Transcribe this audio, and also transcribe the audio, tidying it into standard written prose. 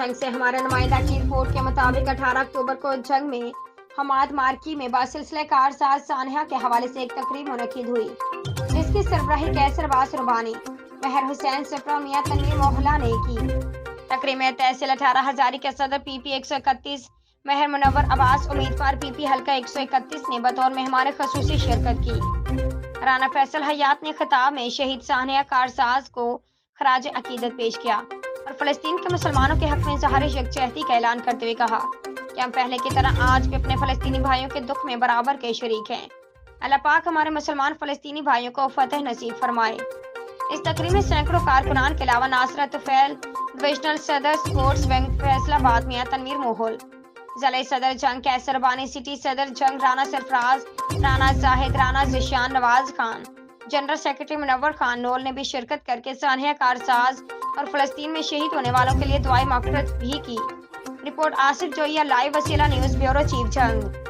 जंग से हमारे नुमाइंदा की रिपोर्ट के मुताबिक 18 अक्टूबर को जंग में हमाद मार्की में बासिलसिले कारसाज सानहा के हवाले से एक तकरीब मुनक्किद हुई, जिसकी सरबराही कैसर अब्बास रुबानी, महर हुसैन सफरा, मियां तनवीर मोहल्ला ने की। तकरीब में तहसील 18 हजारी के सदर PP 131 महर मुनव्वर अब्बास, उम्मीदवार PP हल्का 131 ने बतौर मेहमान खसूसी शिरकत की। राना फैसल हयात ने खिताब में शहीद सानहा कारसाज को खराज अकीदत पेश किया और फ़लस्तीन के मुसलमानों के हक में इज़हार यकजहती का ऐलान करते हुए कहा कि हम पहले की तरह आज भी अपने फ़लस्तीनी भाइयों के दुख में बराबर के शरीक हैं। अल्लाह पाक हमारे मुसलमान फ़लस्तीनी भाइयों को फतह नसीब फरमाए। इस तकरीब में सैकड़ों कारकुनान के अलावा नासरत फैल, डिविजनल सदर स्पोर्ट्स बैंक फैसलाबाद मियां तनवीर मोहल, ज़िले सदर जंग कैसर बानी, सिटी सदर जंग राना सरफराज, राना जाहिद, राना ज़िशान, नवाज खान, जनरल सेक्रेटरी मुनव्वर खान नोल ने भी शिरकत करके सानहा कारसाज और फ़लस्तीन में शहीद होने वालों के लिए दुआए मग़फ़िरत भी की। रिपोर्ट आसिफ जोइया, लाइव वसीला न्यूज़ ब्यूरो, चीफ जंग।